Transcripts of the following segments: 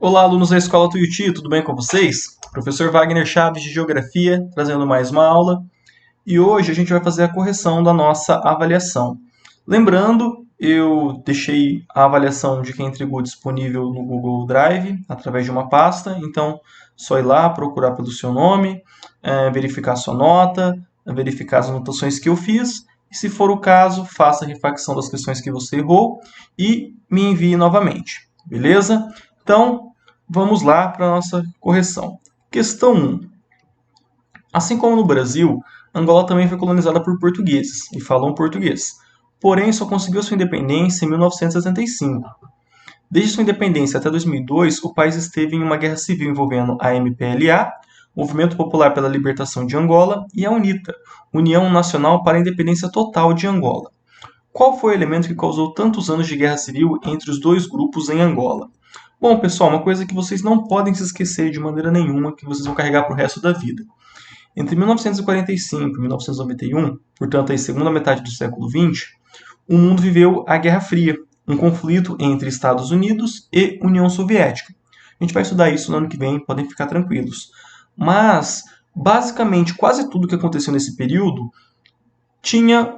Olá, alunos da Escola Tuiuti, tudo bem com vocês? Professor Wagner Chaves de Geografia, trazendo mais uma aula. E hoje a gente vai fazer a correção da nossa avaliação. Lembrando, eu deixei a avaliação de quem entregou disponível no Google Drive, através de uma pasta. Então, só ir lá, procurar pelo seu nome, verificar a sua nota, verificar as anotações que eu fiz. E se for o caso, faça a refacção das questões que você errou e me envie novamente. Beleza? Então, vamos lá para a nossa correção. Questão 1. Assim como no Brasil, Angola também foi colonizada por portugueses e falam português. Porém, só conseguiu sua independência em 1965. Desde sua independência até 2002, o país esteve em uma guerra civil envolvendo a MPLA, Movimento Popular pela Libertação de Angola, e a UNITA, União Nacional para a Independência Total de Angola. Qual foi o elemento que causou tantos anos de guerra civil entre os dois grupos em Angola? Bom, pessoal, uma coisa que vocês não podem se esquecer de maneira nenhuma, que vocês vão carregar para o resto da vida. Entre 1945 e 1991, portanto, a segunda metade do século XX, o mundo viveu a Guerra Fria, um conflito entre Estados Unidos e União Soviética. A gente vai estudar isso no ano que vem, podem ficar tranquilos. Mas, basicamente, quase tudo que aconteceu nesse período tinha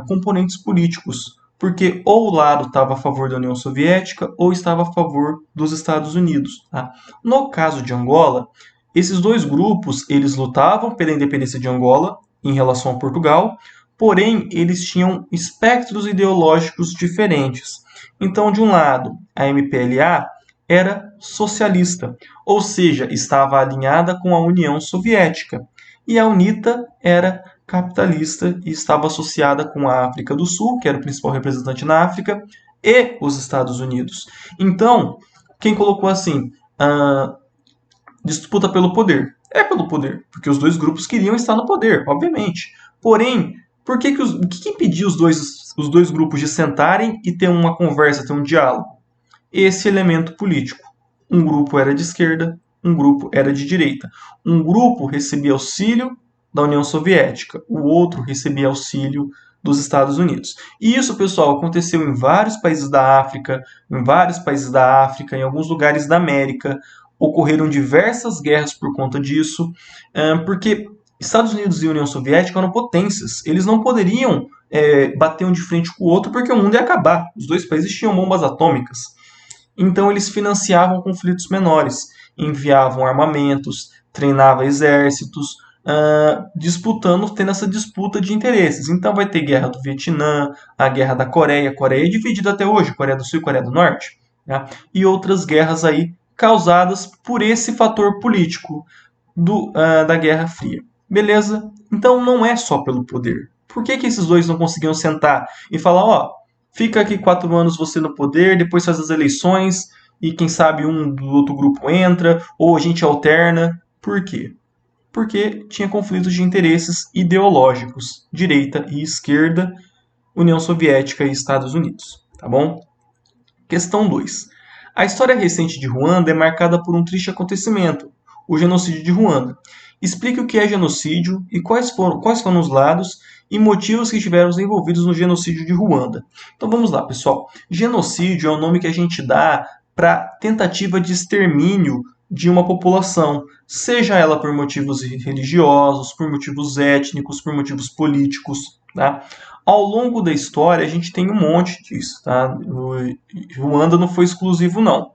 componentes políticos, porque ou o lado estava a favor da União Soviética ou estava a favor dos Estados Unidos. Tá? No caso de Angola, esses dois grupos eles lutavam pela independência de Angola em relação a Portugal, porém eles tinham espectros ideológicos diferentes. Então, de um lado, a MPLA era socialista, ou seja, estava alinhada com a União Soviética, e a UNITA era capitalista e estava associada com a África do Sul, que era o principal representante na África, e os Estados Unidos. Então, quem colocou assim, disputa pelo poder? É pelo poder, porque os dois grupos queriam estar no poder, obviamente. Porém, o que impediu os dois grupos de sentarem e ter uma conversa, ter um diálogo? Esse elemento político. Um grupo era de esquerda, um grupo era de direita. Um grupo recebia auxílio da União Soviética, o outro recebia auxílio dos Estados Unidos. E isso, pessoal, aconteceu em vários países da África, em alguns lugares da América. Ocorreram diversas guerras por conta disso, porque Estados Unidos e União Soviética eram potências. Eles não poderiam bater um de frente com o outro porque o mundo ia acabar. Os dois países tinham bombas atômicas. Então eles financiavam conflitos menores, enviavam armamentos, treinavam exércitos, tendo essa disputa de interesses. Então vai ter guerra do Vietnã, a guerra da Coreia. A Coreia é dividida até hoje, Coreia do Sul e Coreia do Norte. Né? E outras guerras aí causadas por esse fator político da Guerra Fria. Beleza? Então não é só pelo poder. Por que esses dois não conseguiam sentar e falar, fica aqui 4 anos você no poder, depois faz as eleições e quem sabe um do outro grupo entra, ou a gente alterna. Por quê? Porque tinha conflitos de interesses ideológicos, direita e esquerda, União Soviética e Estados Unidos. Tá bom? Questão 2. A história recente de Ruanda é marcada por um triste acontecimento, o genocídio de Ruanda. Explique o que é genocídio e quais foram os lados e motivos que estiveram envolvidos no genocídio de Ruanda. Então vamos lá, pessoal. Genocídio é o nome que a gente dá para tentativa de extermínio de uma população, seja ela por motivos religiosos, por motivos étnicos, por motivos políticos. Tá? Ao longo da história, a gente tem um monte disso. Tá? O Ruanda não foi exclusivo, não.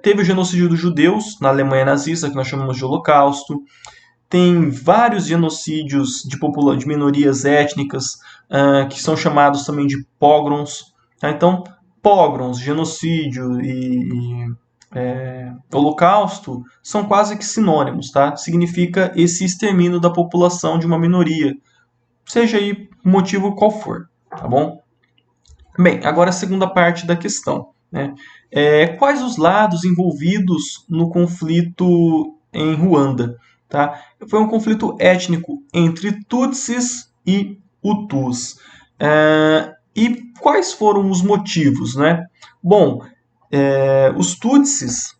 Teve o genocídio dos judeus na Alemanha nazista, que nós chamamos de Holocausto. Tem vários genocídios de minorias étnicas, que são chamados também de pogroms. Tá? Então, pogroms, genocídio e holocausto são quase que sinônimos. Tá? Significa esse extermínio da população de uma minoria, seja aí o motivo qual for. Tá bom? Bem, agora a segunda parte da questão. Né? Quais os lados envolvidos no conflito em Ruanda? Tá? Foi um conflito étnico entre Tutsis e Hutus. E quais foram os motivos? Né? Bom, os Tutsis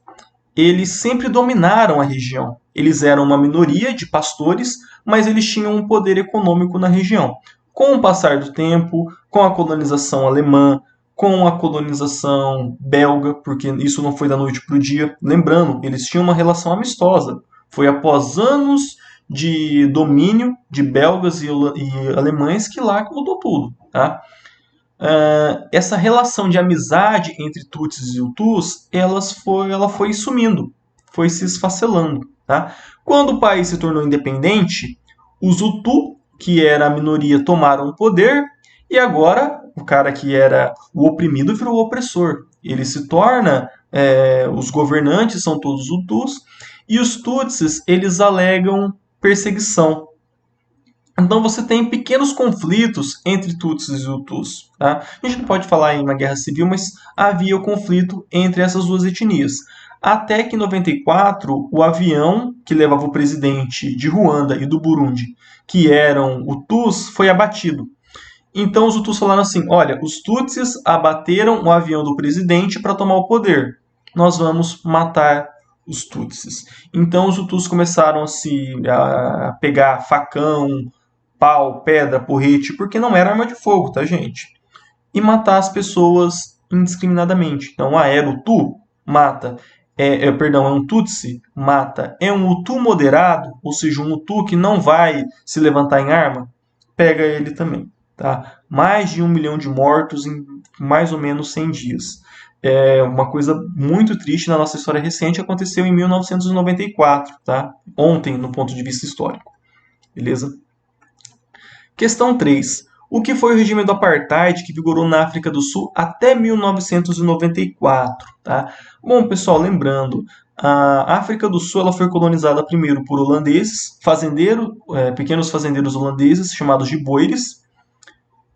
eles sempre dominaram a região. Eles eram uma minoria de pastores, mas eles tinham um poder econômico na região. Com o passar do tempo, com a colonização alemã, com a colonização belga, porque isso não foi da noite para o dia. Lembrando, eles tinham uma relação amistosa. Foi após anos de domínio de belgas e alemães que lá que mudou tudo. Tá? Essa relação de amizade entre Tutsis e Hutus, ela foi sumindo, foi se esfacelando. Tá? Quando o país se tornou independente, os Hutu, que era a minoria, tomaram o poder, e agora o cara que era o oprimido virou o opressor. Ele se torna, os governantes são todos Hutus, e os Tutsis, eles alegam perseguição. Então você tem pequenos conflitos entre Tutsis e Hutus. Tá? A gente não pode falar em uma guerra civil, mas havia o conflito entre essas duas etnias. Até que em 94, o avião que levava o presidente de Ruanda e do Burundi, que eram Hutus, foi abatido. Então os Hutus falaram assim, olha, os Tutsis abateram o avião do presidente para tomar o poder. Nós vamos matar os Tutsis. Então os Hutus começaram a pegar facão, pau, pedra, porrete, porque não era arma de fogo, tá, gente? E matar as pessoas indiscriminadamente. Então, era Hutu? Mata. Perdão, é um Tutsi? Mata. É um Hutu moderado, ou seja, um Hutu que não vai se levantar em arma? Pega ele também. Tá? Mais de 1 milhão de mortos em mais ou menos 100 dias. É uma coisa muito triste na nossa história recente, aconteceu em 1994, tá? Ontem, no ponto de vista histórico. Beleza? Questão 3. O que foi o regime do Apartheid que vigorou na África do Sul até 1994? Tá? Bom, pessoal, lembrando, a África do Sul ela foi colonizada primeiro por holandeses, pequenos fazendeiros holandeses, chamados de boeres,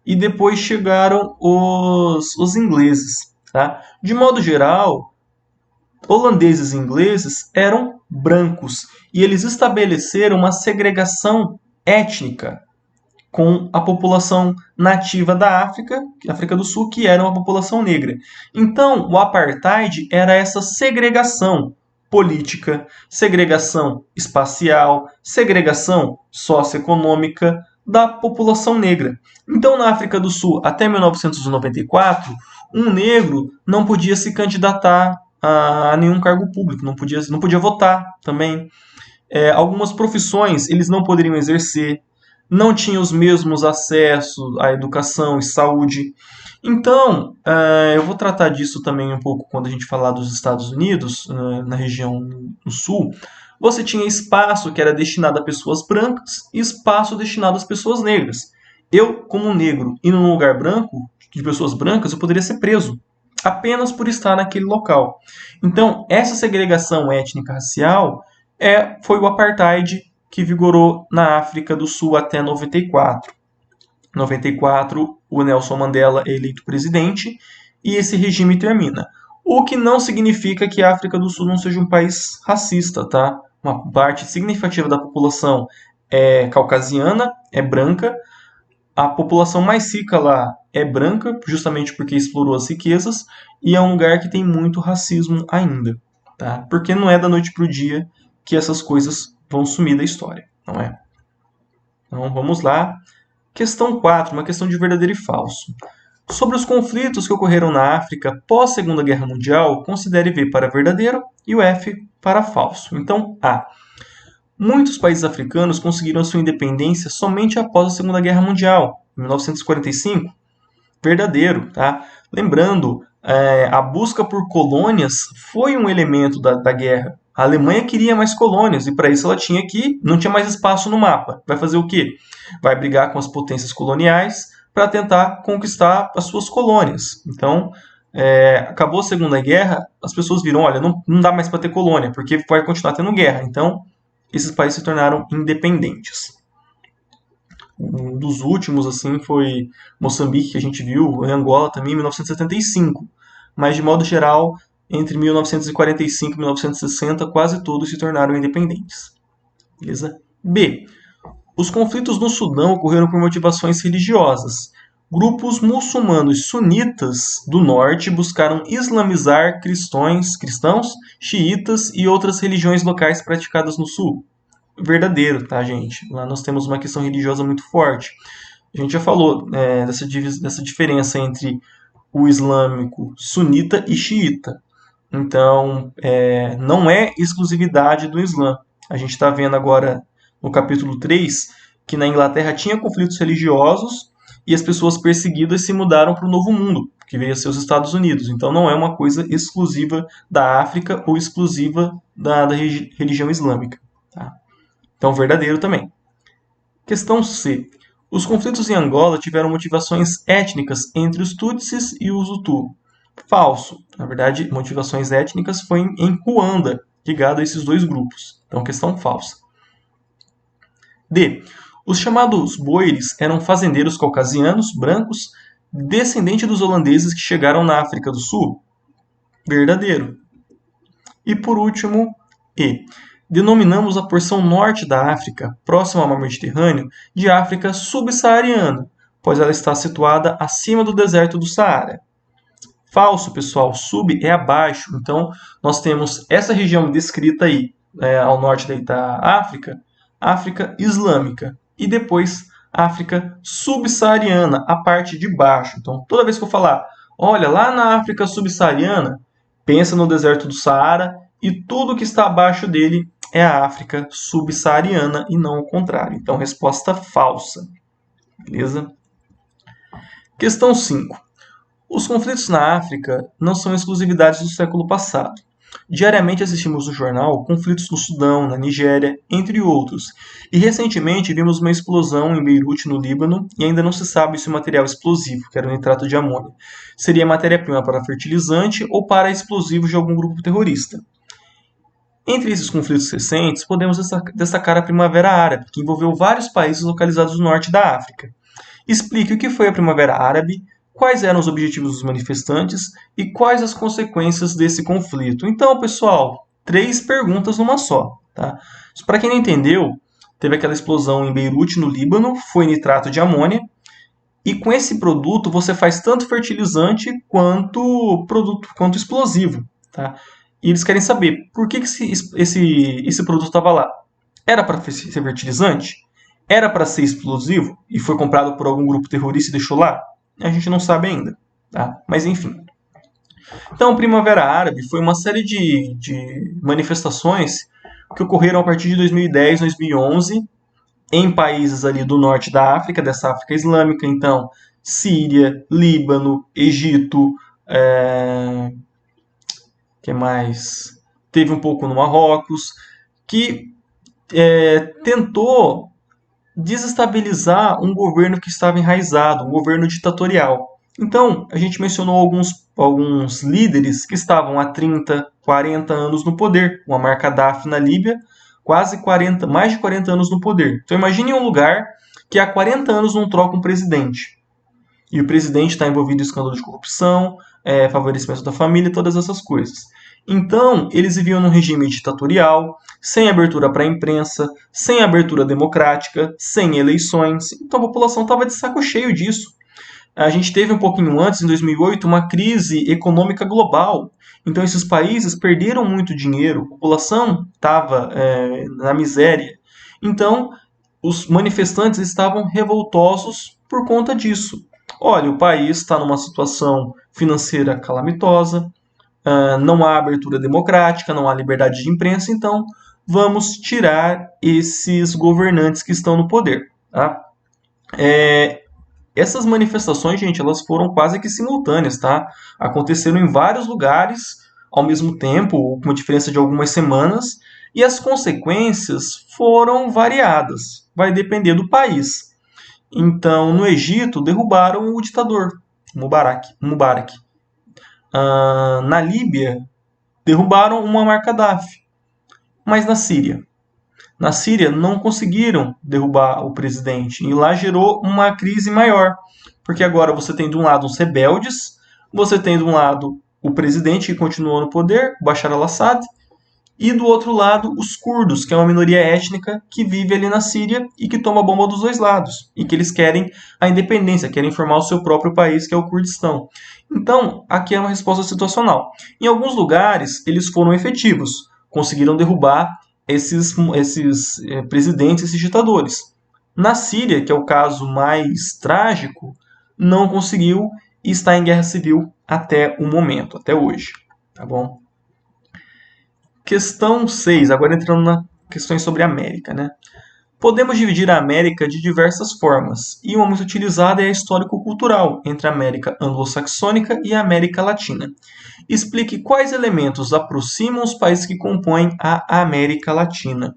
e depois chegaram os ingleses. Tá? De modo geral, holandeses e ingleses eram brancos, e eles estabeleceram uma segregação étnica com a população nativa da África do Sul, que era uma população negra. Então, o apartheid era essa segregação política, segregação espacial, segregação socioeconômica da população negra. Então, na África do Sul, até 1994, um negro não podia se candidatar a nenhum cargo público, não podia votar também. Algumas profissões eles não poderiam exercer, não tinham os mesmos acessos à educação e saúde. Então, eu vou tratar disso também um pouco quando a gente falar dos Estados Unidos, na região do Sul. Você tinha espaço que era destinado a pessoas brancas e espaço destinado às pessoas negras. Eu, como negro, indo num lugar branco, de pessoas brancas, eu poderia ser preso, apenas por estar naquele local. Então, essa segregação étnica-racial foi o apartheid que vigorou na África do Sul até 94. Em 94, o Nelson Mandela é eleito presidente e esse regime termina. O que não significa que a África do Sul não seja um país racista, tá? Uma parte significativa da população é caucasiana, é branca. A população mais rica lá é branca, justamente porque explorou as riquezas, e é um lugar que tem muito racismo ainda, tá? Porque não é da noite para o dia que essas coisas vão sumir da história, não é? Então vamos lá. Questão 4, uma questão de verdadeiro e falso. Sobre os conflitos que ocorreram na África pós Segunda Guerra Mundial, considere V para verdadeiro e o F para falso. Então, A. Muitos países africanos conseguiram sua independência somente após a Segunda Guerra Mundial, em 1945. Verdadeiro, tá? Lembrando, a busca por colônias foi um elemento da guerra. A Alemanha queria mais colônias e para isso ela não tinha mais espaço no mapa. Vai fazer o quê? Vai brigar com as potências coloniais para tentar conquistar as suas colônias. Então, acabou a Segunda Guerra, as pessoas viram, olha, não dá mais para ter colônia, porque vai continuar tendo guerra. Então, esses países se tornaram independentes. Um dos últimos assim foi Moçambique, que a gente viu, e Angola também em 1975. Mas de modo geral, entre 1945 e 1960, quase todos se tornaram independentes. Beleza? B. Os conflitos no Sudão ocorreram por motivações religiosas. Grupos muçulmanos sunitas do norte buscaram islamizar cristãos, xiitas e outras religiões locais praticadas no sul. Verdadeiro, tá, gente? Lá nós temos uma questão religiosa muito forte. A gente já falou dessa diferença entre o islâmico sunita e xiita. Então, não é exclusividade do Islã. A gente está vendo agora no capítulo 3 que na Inglaterra tinha conflitos religiosos e as pessoas perseguidas se mudaram para o Novo Mundo, que veio a ser os Estados Unidos. Então, não é uma coisa exclusiva da África ou exclusiva da religião islâmica. Tá? Então, verdadeiro também. Questão C. Os conflitos em Angola tiveram motivações étnicas entre os Tutsis e os Hutu. Falso. Na verdade, motivações étnicas foi em Ruanda, ligado a esses dois grupos. Então, questão falsa. D. Os chamados boeres eram fazendeiros caucasianos, brancos, descendentes dos holandeses que chegaram na África do Sul. Verdadeiro. E por último, E. Denominamos a porção norte da África, próxima ao mar Mediterrâneo, de África subsaariana, pois ela está situada acima do deserto do Saara. Falso, pessoal. Sub é abaixo. Então, nós temos essa região descrita aí, ao norte da África, África Islâmica. E depois, África subsaariana, a parte de baixo. Então, toda vez que eu falar, olha, lá na África subsaariana, pensa no deserto do Saara e tudo que está abaixo dele é a África subsaariana e não o contrário. Então, resposta falsa. Beleza? Questão 5. Os conflitos na África não são exclusividades do século passado. Diariamente assistimos no jornal conflitos no Sudão, na Nigéria, entre outros. E recentemente vimos uma explosão em Beirute, no Líbano, e ainda não se sabe se o material explosivo, que era o nitrato de amônio, seria matéria-prima para fertilizante ou para explosivos de algum grupo terrorista. Entre esses conflitos recentes, podemos destacar a Primavera Árabe, que envolveu vários países localizados no norte da África. Explique o que foi a Primavera Árabe, quais eram os objetivos dos manifestantes e quais as consequências desse conflito. Então, pessoal, 3 perguntas numa só. Tá? Para quem não entendeu, teve aquela explosão em Beirute, no Líbano, foi nitrato de amônia, e com esse produto você faz tanto fertilizante quanto explosivo. Tá? E eles querem saber por que esse produto estava lá. Era para ser fertilizante? Era para ser explosivo e foi comprado por algum grupo terrorista e deixou lá? A gente não sabe ainda, tá? Mas enfim. Então, Primavera Árabe foi uma série de manifestações que ocorreram a partir de 2010, 2011, em países ali do norte da África, dessa África Islâmica. Então, Síria, Líbano, Egito, que mais? Teve um pouco no Marrocos, que tentou desestabilizar um governo que estava enraizado, um governo ditatorial. Então, a gente mencionou alguns líderes que estavam há 30, 40 anos no poder. O Muammar Gaddafi na Líbia, mais de 40 anos no poder. Então, imagine um lugar que há 40 anos não troca um presidente. E o presidente está envolvido em escândalo de corrupção, favorecimento da família, todas essas coisas. Então, eles viviam num regime ditatorial, sem abertura para a imprensa, sem abertura democrática, sem eleições. Então, a população estava de saco cheio disso. A gente teve um pouquinho antes, em 2008, uma crise econômica global. Então, esses países perderam muito dinheiro, a população estava na miséria. Então, os manifestantes estavam revoltosos por conta disso. Olha, o país está numa situação financeira calamitosa, não há abertura democrática, não há liberdade de imprensa, então vamos tirar esses governantes que estão no poder. Tá? Essas manifestações, gente, elas foram quase que simultâneas, tá? Aconteceram em vários lugares ao mesmo tempo, com uma diferença de algumas semanas, e as consequências foram variadas, vai depender do país. Então, no Egito, derrubaram o ditador, Mubarak. Na Líbia, derrubaram o Muammar Gaddafi. Mas na Síria? Na Síria, não conseguiram derrubar o presidente. E lá gerou uma crise maior. Porque agora você tem de um lado os rebeldes, você tem de um lado o presidente que continuou no poder, Bashar al-Assad, e do outro lado os curdos, que é uma minoria étnica que vive ali na Síria e que toma bomba dos dois lados, e que eles querem a independência, querem formar o seu próprio país, que é o Kurdistão. Então, aqui é uma resposta situacional. Em alguns lugares, eles foram efetivos, conseguiram derrubar esses presidentes, esses ditadores. Na Síria, que é o caso mais trágico, não conseguiu, e está em guerra civil até o momento, até hoje. Tá bom? Questão 6, agora entrando nas questões sobre a América, né? Podemos dividir a América de diversas formas, e uma muito utilizada é a histórico-cultural entre a América anglo-saxônica e a América Latina. Explique quais elementos aproximam os países que compõem a América Latina.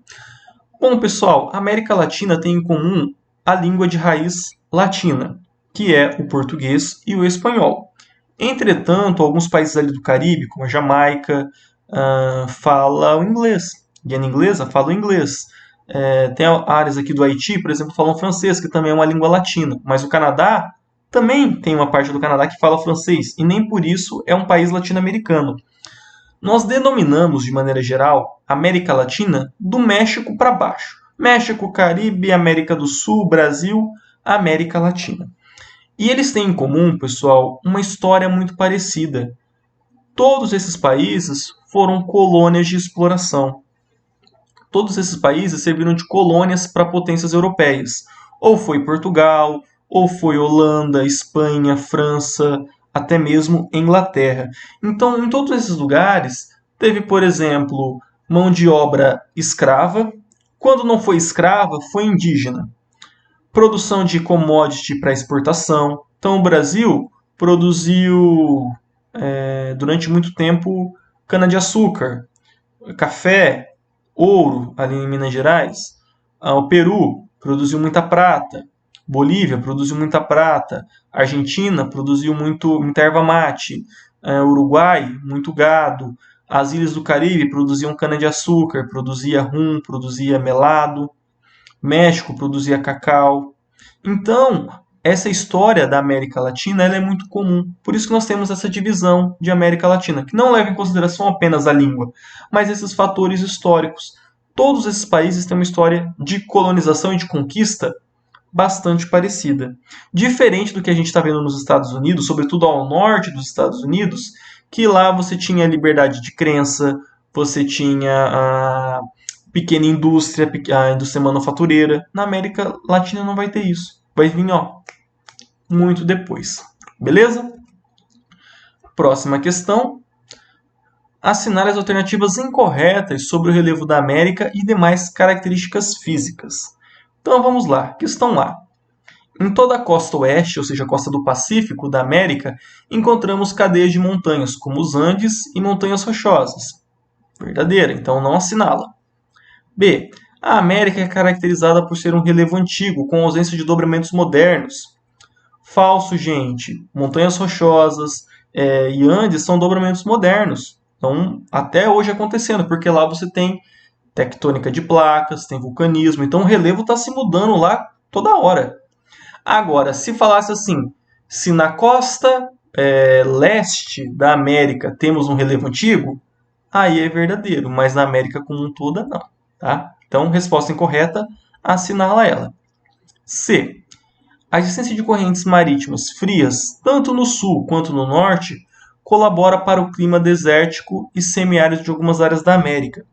Bom, pessoal, a América Latina tem em comum a língua de raiz latina, que é o português e o espanhol. Entretanto, alguns países ali do Caribe, como a Jamaica, falam inglês. Guiana Inglesa fala o inglês. Tem áreas aqui do Haiti, por exemplo, falam francês, que também é uma língua latina. Mas o Canadá também tem uma parte do Canadá que fala francês, e nem por isso é um país latino-americano. Nós denominamos, de maneira geral, América Latina do México para baixo. México, Caribe, América do Sul, Brasil, América Latina. E eles têm em comum, pessoal, uma história muito parecida. Todos esses países foram colônias de exploração. Todos esses países serviram de colônias para potências europeias. Ou foi Portugal, ou foi Holanda, Espanha, França, até mesmo Inglaterra. Então, em todos esses lugares, teve, por exemplo, mão de obra escrava. Quando não foi escrava, foi indígena. Produção de commodity para exportação. Então, o Brasil produziu, durante muito tempo, cana-de-açúcar, café, ouro ali em Minas Gerais. O Peru produziu muita prata. Bolívia produziu muita prata. Argentina produziu muita erva mate. Uruguai, muito gado. As ilhas do Caribe produziam cana-de-açúcar, produzia rum, produzia melado. México produzia cacau. Então, essa história da América Latina ela é muito comum. Por isso que nós temos essa divisão de América Latina, que não leva em consideração apenas a língua, mas esses fatores históricos. Todos esses países têm uma história de colonização e de conquista bastante parecida. Diferente do que a gente está vendo nos Estados Unidos, sobretudo ao norte dos Estados Unidos, que lá você tinha liberdade de crença, você tinha a pequena indústria, a indústria manufatureira. Na América Latina não vai ter isso. Vai vir, muito depois. Beleza? Próxima questão. Assinar as alternativas incorretas sobre o relevo da América e demais características físicas. Então vamos lá. Questão A. Em toda a costa oeste, ou seja, a costa do Pacífico da América, encontramos cadeias de montanhas, como os Andes e montanhas rochosas. Verdadeira, então não assinala. B. A América é caracterizada por ser um relevo antigo, com ausência de dobramentos modernos. Falso, gente. Montanhas rochosas e Andes são dobramentos modernos. Então, até hoje acontecendo, porque lá você tem tectônica de placas, tem vulcanismo. Então, o relevo está se mudando lá toda hora. Agora, se falasse assim, se na costa leste da América temos um relevo antigo, aí é verdadeiro, mas na América como um todo, não. Tá? Então, resposta incorreta, assinala ela. C. A existência de correntes marítimas frias, tanto no sul quanto no norte, colabora para o clima desértico e semiárido de algumas áreas da América.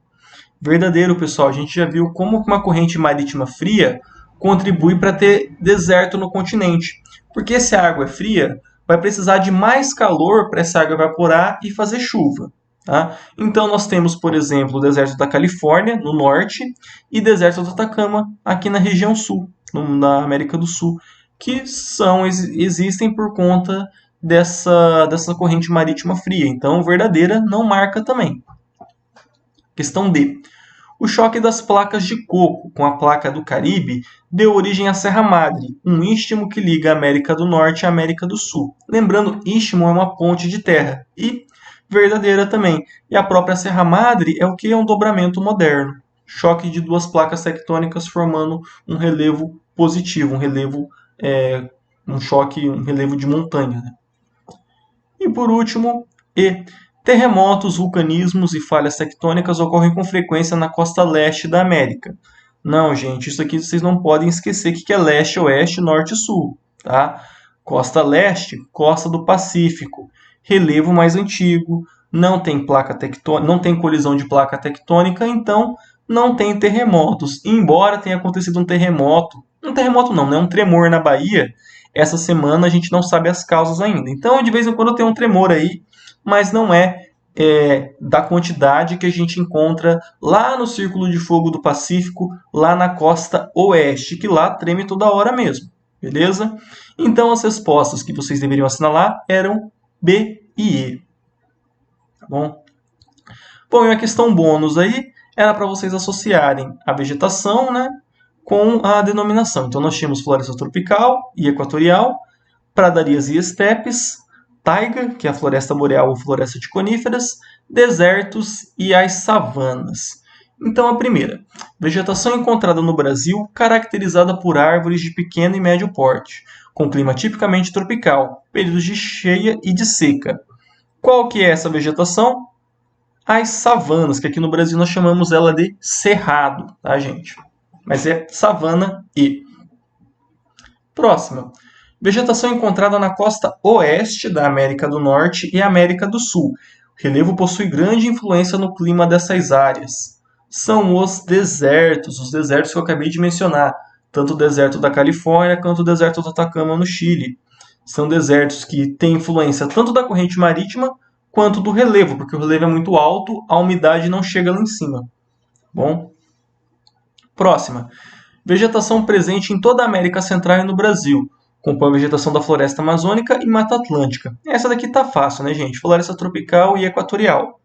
Verdadeiro, pessoal. A gente já viu como uma corrente marítima fria contribui para ter deserto no continente. Porque se a água é fria, vai precisar de mais calor para essa água evaporar e fazer chuva. Tá? Então, nós temos, por exemplo, o deserto da Califórnia, no norte, e deserto do Atacama, aqui na região sul, na América do Sul, que existem por conta dessa corrente marítima fria. Então, verdadeira não marca também. Questão D. O choque das placas de coco com a placa do Caribe deu origem à Serra Madre, um istmo que liga a América do Norte à América do Sul. Lembrando, istmo é uma ponte de terra. E verdadeira também. E a própria Serra Madre é o que? É um dobramento moderno. Choque de duas placas tectônicas formando um relevo positivo, um relevo, um relevo de montanha. Né? E por último, E. Terremotos, vulcanismos e falhas tectônicas ocorrem com frequência na costa leste da América. Não, gente, isso aqui vocês não podem esquecer que é leste, oeste, norte e sul. Tá? Costa leste, costa do Pacífico. Relevo mais antigo, não tem placa tectônica, não tem colisão de placa tectônica, então não tem terremotos. Embora tenha acontecido um terremoto não, né? Um tremor na Bahia, Essa semana a gente não sabe as causas ainda. Então, de vez em quando tem um tremor aí, mas não é da quantidade que a gente encontra lá no Círculo de Fogo do Pacífico, lá na costa oeste, que lá treme toda hora mesmo, beleza? Então as respostas que vocês deveriam assinalar eram B e E, tá bom? Bom, e a questão bônus aí era para vocês associarem a vegetação, né, com a denominação. Então nós tínhamos floresta tropical e equatorial, pradarias e estepes, taiga, que é a floresta boreal ou floresta de coníferas, desertos e as savanas. Então, a primeira, vegetação encontrada no Brasil caracterizada por árvores de pequeno e médio porte, com clima tipicamente tropical, períodos de cheia e de seca. Qual que é essa vegetação? As savanas, que aqui no Brasil nós chamamos ela de cerrado, tá, gente? Mas é savana e. Próxima. Vegetação encontrada na costa oeste da América do Norte e América do Sul. O relevo possui grande influência no clima dessas áreas. São os desertos que eu acabei de mencionar, tanto o deserto da Califórnia quanto o deserto do Atacama no Chile. São desertos que têm influência tanto da corrente marítima quanto do relevo, porque o relevo é muito alto, a umidade não chega lá em cima. Bom? Próxima. Vegetação presente em toda a América Central e no Brasil. Compõe a vegetação da floresta amazônica e mata atlântica. Essa daqui tá fácil, né, gente? Floresta tropical e equatorial.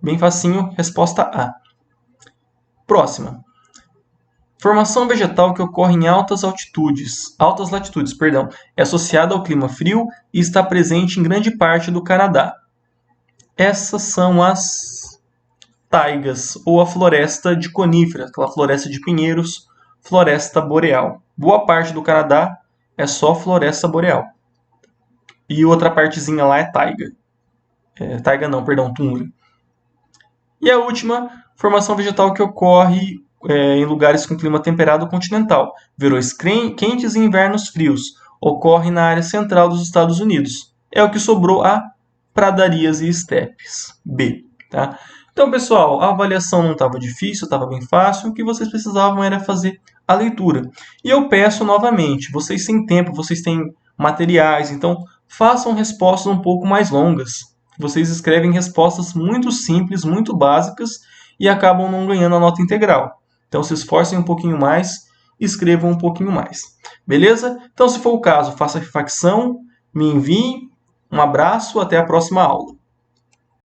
Bem facinho, resposta A. Próxima. Formação vegetal que ocorre em altas latitudes, é associada ao clima frio e está presente em grande parte do Canadá. Essas são as taigas, ou a floresta de coníferas, aquela floresta de pinheiros, floresta boreal. Boa parte do Canadá é só floresta boreal. E outra partezinha lá é taiga. Tundra. E a última, formação vegetal que ocorre em lugares com clima temperado continental. Verões quentes e invernos frios. Ocorre na área central dos Estados Unidos. É o que sobrou a pradarias e estepes. B. Tá? Então, pessoal, a avaliação não estava difícil, estava bem fácil. O que vocês precisavam era fazer a leitura. E eu peço novamente, vocês têm tempo, vocês têm materiais, então façam respostas um pouco mais longas. Vocês escrevem respostas muito simples, muito básicas e acabam não ganhando a nota integral. Então se esforcem um pouquinho mais, escrevam um pouquinho mais. Beleza? Então se for o caso, faça a refacção, me envie. Um abraço, até a próxima aula.